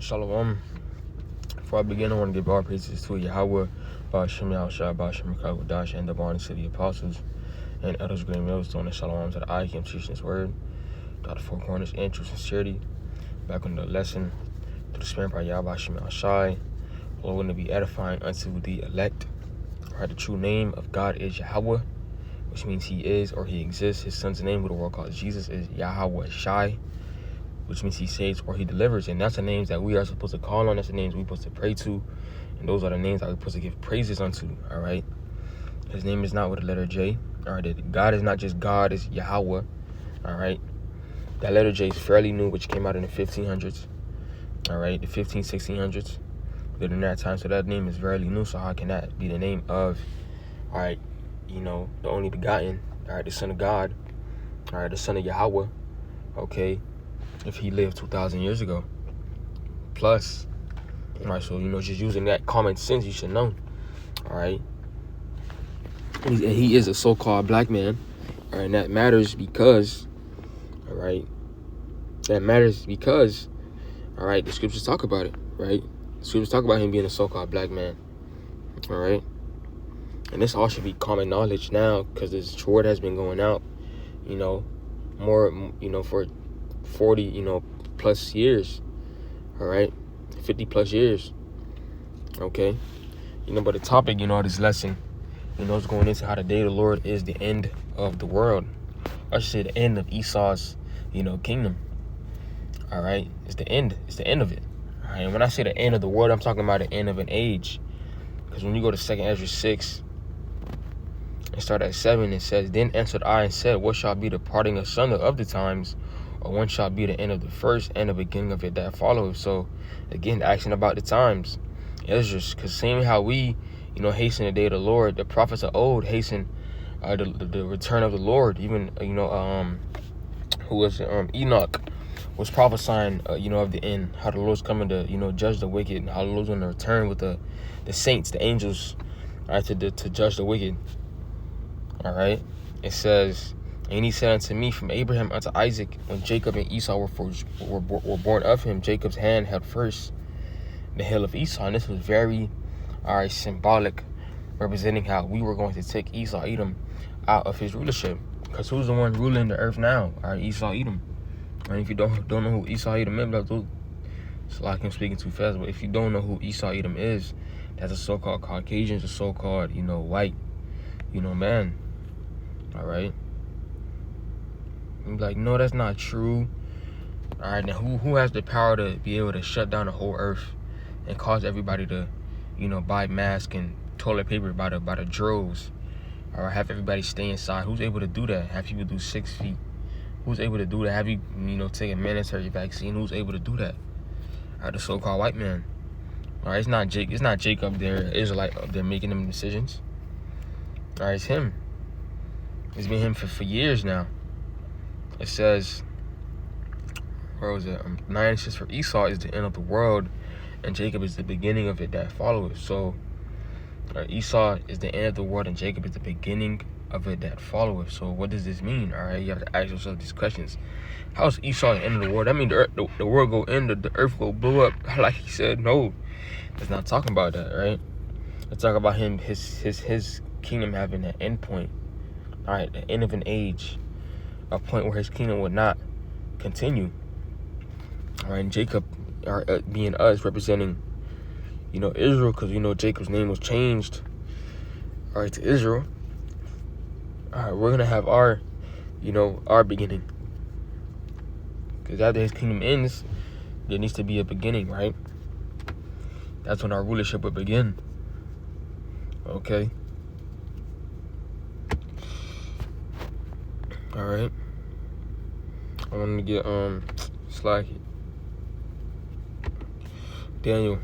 Shalom. Before I begin, I want to give all praises to Yahweh, Ba'ashem Yahushua, Ba'ashem Rakagodash, and the born city apostles, and others great millstone, and Shalom to the I am teaching this word, to the four corners, and true sincerity. Back on the lesson, to the spirit by Yahweh, Ba'ashem Yahushua, Lord, to be edifying unto the elect. Right, the true name of God is Yahweh, which means he is or he exists. His son's name, who the world calls Jesus, is Yahweh Shai, which means he saves or he delivers. And that's the names that we are supposed to call on. That's the names we're supposed to pray to. And those are the names that we're supposed to give praises unto, all right? His name is not with the letter J, all right? God is not just God, it's Yahweh, all right? That letter J is fairly new, which came out in the 1500s, all right? The 1600s. During that time, so that name is fairly new. So how can that be the name of, all right, you know, the only begotten, all right, the son of God, all right, the son of Yahweh, okay, if he lived 2,000 years ago plus, all right? So, you know, just using that common sense, you should know, all right? And he is a so-called black man, all right? And that matters because, all right, all right, the scriptures talk about it, right? The scriptures talk about him being a so-called black man, all right? And this all should be common knowledge now, because this word has been going out, you know, more, you know, for 40, you know, plus years, all right? 50 plus years, okay? You know, but the topic, you know, of this lesson, you know, is going into how the day of the Lord is the end of the world. I should say the end of Esau's, you know, kingdom, all right? It's the end of it, all right? And when I say the end of the world, I'm talking about the end of an age, because when you go to 2 Ezra 6, and start at 7, it says, "Then answered I and said, What shall be the parting asunder of the times? Or when shall be the end of the first and the beginning of it that followeth?" So, again, asking about the times. Ezra, because same how we, you know, hasten the day of the Lord, the prophets of old hasten the return of the Lord. Even, you know, who was Enoch was prophesying, you know, of the end, how the Lord's coming to, you know, judge the wicked, and how the Lord's going to return with the saints, the angels, all right, to judge the wicked. All right, it says, "And he said unto me, from Abraham unto Isaac, when Jacob and Esau were born of him, Jacob's hand held first the hill of Esau." And this was very, all right, symbolic, representing how we were going to take Esau, Edom, out of his rulership. Because who's the one ruling the earth now? All right, Esau, Edom. And if you don't know who Esau, Edom is, it's like I'm speaking too fast, but if you don't know who Esau, Edom is, that's a so-called Caucasian, a so-called, you know, white, you know, man. All right. I'm like, no, that's not true. All right, now who has the power to be able to shut down the whole earth and cause everybody to, you know, buy masks and toilet paper by the droves, or have everybody stay inside? Who's able to do that? Have people do 6 feet? Who's able to do that? Have you know, take a mandatory vaccine? Who's able to do that? All right, the so-called white man. All right, it's not Jacob there, Israelite up there making them decisions. All right, it's him. It's been him for years now. It says, where was it? 9 says, "For Esau is the end of the world, and Jacob is the beginning of it that followeth." So, Esau is the end of the world, and Jacob is the beginning of it that followeth. So, what does this mean? All right, you have to ask yourself these questions. How is Esau the end of the world? That means the world go end, the earth go blow up, like he said. No, it's not talking about that, right? Let's talk about him, his kingdom having an end point. All right, the end of an age, a point where his kingdom would not continue. All right, and Jacob, being us, representing, you know, Israel, because, you know, Jacob's name was changed, all right, to Israel. All right, we're going to have our, you know, our beginning. Because after his kingdom ends, there needs to be a beginning, right? That's when our rulership would begin. Okay. All right. I want to get Slack it. Daniel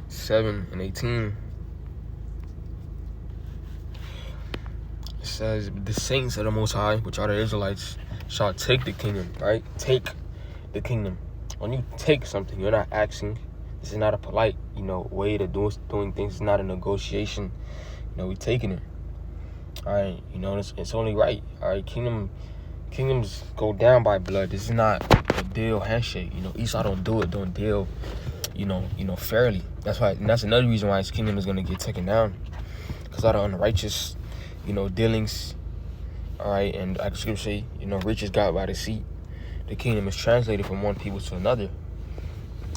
7:18. It says, "The saints of the Most High, which are the Israelites, shall take the kingdom." Right? Take the kingdom. When you take something, you're not asking. This is not a polite, you know, way to doing things. It's not a negotiation. You know, we taking it. All right, you know, it's only right. All right, kingdoms go down by blood. This is not a deal handshake. Esau don't deal, fairly. And that's another reason why his kingdom is going to get taken down. Because out of unrighteous, dealings, all right, and like the scripture say, riches got by deceit. The kingdom is translated from one people to another.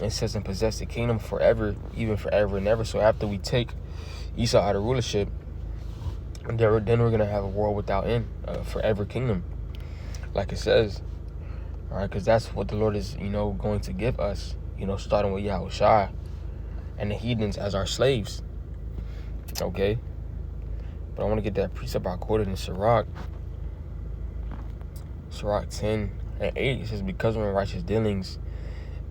It says, and possess the kingdom forever, even forever and ever. So after we take Esau out of rulership, then we're going to have a world without end, forever kingdom, like it says. All right, because that's what the Lord is, going to give us, starting with Yahushua and the heathens as our slaves. Okay? But I want to get that precept I quoted in Sirach 10:8. It says, because of unrighteous dealings,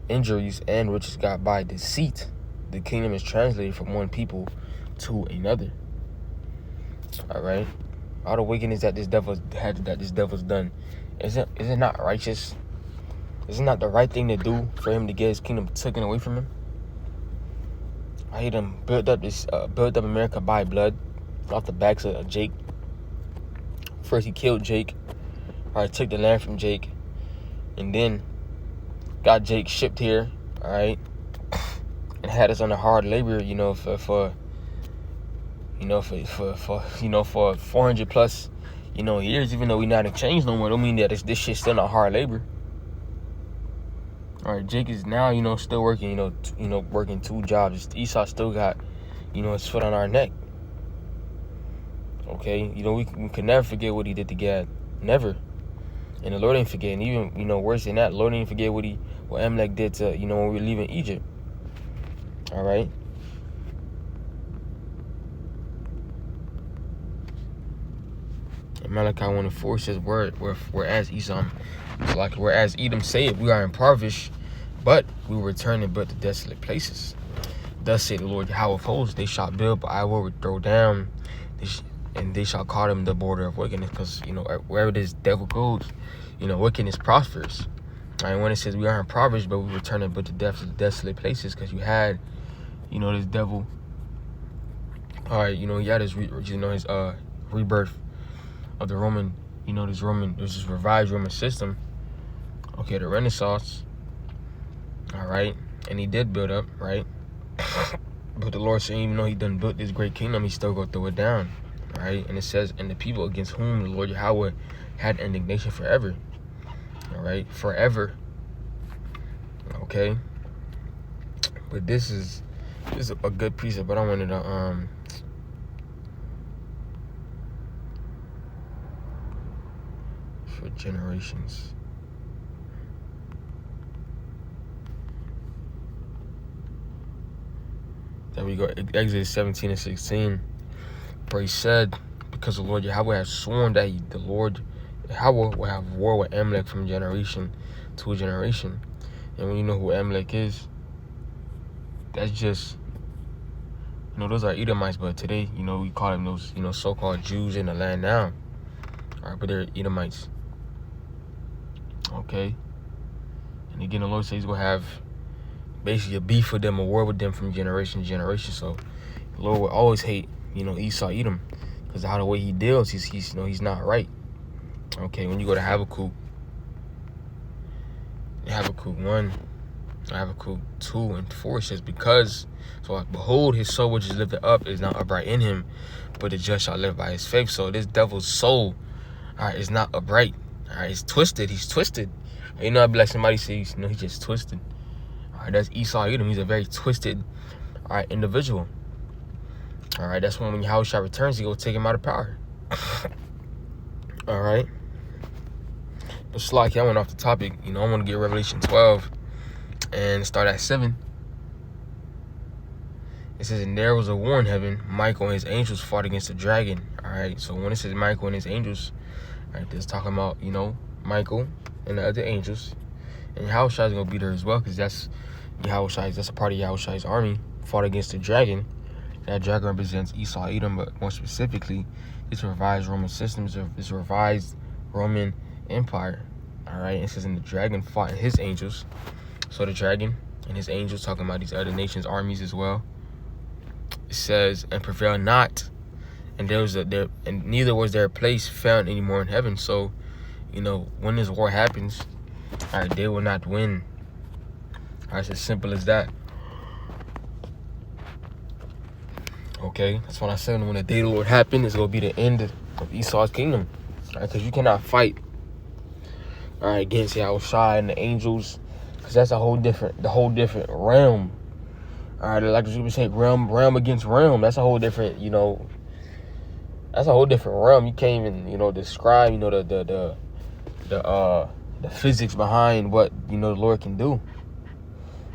injuries, and riches got by deceit, the kingdom is translated from one people to another. All right? All the wickedness that this devil's done, is it not righteous? Isn't that the right thing to do for him to get his kingdom taken away from him? He done built up America by blood, off the backs of Jake. First he killed Jake, all right, took the land from Jake, and then got Jake shipped here, all right, and had us under hard labor, for 400 plus, years. Even though we not in change no more, don't mean that this shit's still not hard labor. All right, Jake is now, still working, working 2 jobs. Esau still got, his foot on our neck. Okay, we can never forget what he did to Gad, never. And the Lord ain't forget. And even, worse than that, the Lord ain't forget what Amalek did to, when we were leaving Egypt. All right. Malachi 1:4 says, whereas Esau, whereas Edom said, we are impoverished, but we will return and build the desolate places. Thus say the Lord Yahweh of hosts, they shall build, but I will throw down, and they shall call them the border of wickedness. Because, wherever this devil goes, wickedness prospers. And when it says we are impoverished, but we return and build the desolate places, because you had, this devil, all right, he had his, his rebirth of the Roman, there's this revised Roman system. Okay, the Renaissance. All right, and he did build up, right? But the Lord said, even though he done built this great kingdom, he still gonna throw it down. All right, and it says, and the people against whom the Lord Yahweh had indignation forever. All right, forever. Okay, but this is a good precept, but I wanted to for generations. There we go. Exodus 17:16. For he said, because the Lord Yahweh has sworn that the Lord Yahweh will have war with Amalek from generation to generation. And when you know who Amalek is, that's just, those are Edomites, but today, we call them those, so-called Jews in the land now. All right, but they're Edomites. Okay, and again, the Lord says he's gonna have basically a beef with them, a war with them from generation to generation. So the Lord will always hate, Esau, Edom, because of how the way he deals, he's not right. Okay, when you go to Habakkuk 1, Habakkuk 2:4, it says, because behold, his soul which is lifted up is not upright in him, but the just shall live by his faith. So this devil's soul, all right, is not upright. All right, it's twisted. He's twisted. I'd be like somebody says, he's just twisted. All right, that's Esau Edom. He's a very twisted, all right, individual. All right, that's when Yahushua returns, he go take him out of power. All right. But Shlaki, I went off the topic. I want to get Revelation 12 and start at 7. It says, and there was a war in heaven. Michael and his angels fought against the dragon. All right, so when it says Michael and his angels, all right, this talking about, Michael and the other angels. And Yahushua is going to be there as well, because that's a part of Yahushua's army, fought against the dragon. That dragon represents Esau, Edom, but more specifically, it's revised Roman systems, it's revised Roman Empire. All right, it says, and the dragon fought his angels. So the dragon and his angels, talking about these other nations' armies as well. It says, and prevailed not, and and neither was there a place found anymore in heaven. So, when this war happens, All right, they will not win. All right, it's as simple as that. Okay, that's when I said when the day of the Lord happened, it's going to be the end of Esau's kingdom. All right, because you cannot fight, all right, against Yahushua and the angels, because that's the whole different realm. All right, like you would say, realm against realm. That's a whole different, that's a whole different realm. You can't even, describe, the physics behind what, the Lord can do.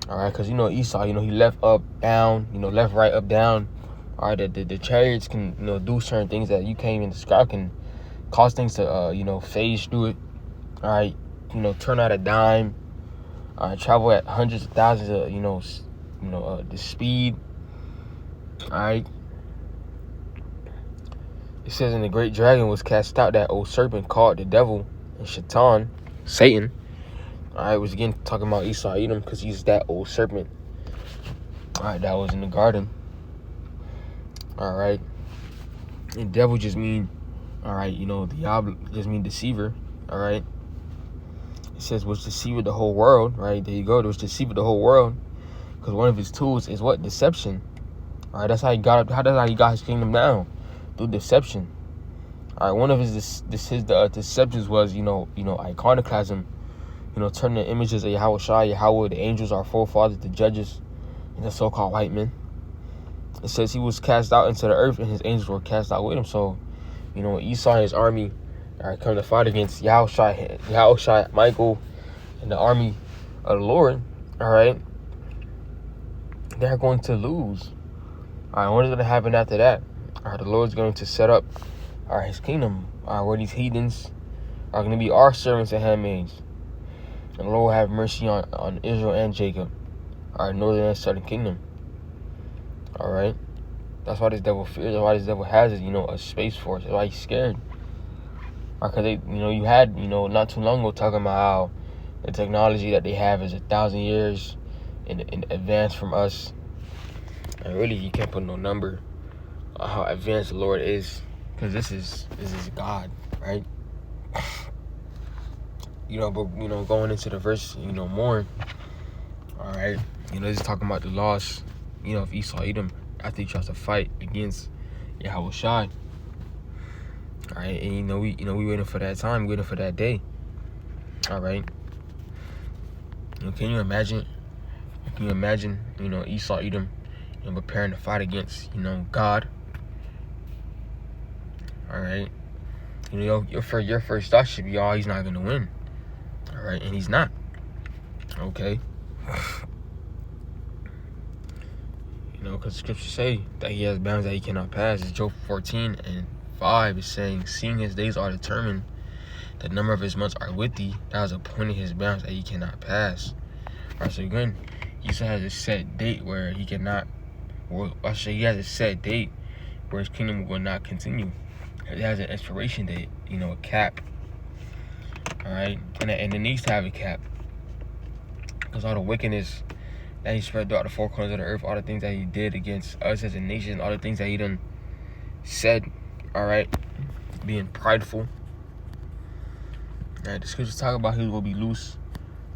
All right, because, Esau, he left up, down, left, right, up, down. All right, the chariots can, do certain things that you can't even describe, can cause things to, phase through it. All right, turn out a dime. All right, travel at hundreds of thousands of, the speed. All right. It says, and the great dragon was cast out, that old serpent called the devil and Shaitan, Satan. All right, was again talking about Esau, Edom, because he's that old serpent. All right, that was in the garden. All right. And devil just mean, all right, diablo just mean deceiver. All right. It says was deceived the whole world. Right, there you go. It was deceived the whole world, because one of his tools is what? Deception. All right, that's how he got his kingdom down, through deception. All right, one of his deceptions was iconoclasm. Turning the images of Yahweh, the angels, our forefathers, the judges, and the so-called white men. It says he was cast out into the earth, and his angels were cast out with him. So, Esau and his army are come to fight against Yahushua, Michael, and the army of the Lord. All right, they're going to lose. All right, what is going to happen after that? All right, the Lord's going to set up, all right, his kingdom, all right, where these heathens are going to be our servants and handmaids. And the Lord will have mercy on Israel and Jacob, all right, northern and southern kingdom. All right, that's why this devil fears. That's why this devil has a space force. That's why he's scared. All right, because you had not too long ago talking about how the technology that they have is 1,000 years in advance from us. And really, you can't put no number on how advanced the Lord is, because this is God, right? But going into the verse, more. All right, this is talking about the loss, of Esau, Edom, after he tries to fight against Yahushua. All right, and we waiting for that time, waiting for that day. All right. Can you imagine? Esau, Edom, preparing to fight against, God. All right. Your first thought should be, he's not gonna win. All right, and he's not. Okay. Because scriptures say that he has bounds that he cannot pass. It's Job 14:5 is saying, seeing his days are determined, the number of his months are with thee, thou hast appointed his bounds that he cannot pass. All right, so again, Esau has a set date where he cannot, he has a set date where his kingdom will not continue. It has an expiration date, a cap. All right, and it needs to have a cap, because all the wickedness that he spread throughout the four corners of the earth, all the things that he did against us as a nation, all the things that he done said, all right, being prideful. All right, the scriptures talk about he will be loose,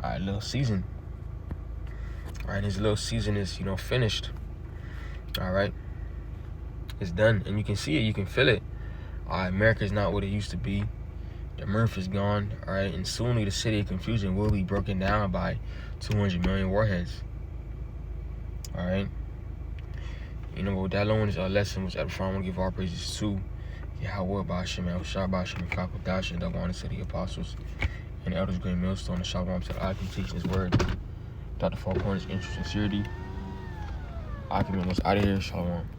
all right, little season. All right, his little season is, finished. All right, it's done, and you can see it, you can feel it. All right, America's not what it used to be. The mirth is gone. All right, and soonly the city of confusion will be broken down by 200 million warheads. All right. With that alone is our lesson, which every I want to give all praises to Yahweh, Ba'ashem, El-Shah, Ba'ashem, Kakadash, and double honor to the apostles and the elders, great millstone, and Shalom to the Akim teaching his word. Dr. Four Corners, interest, sincerity. Akim, let's out of here. Shalom.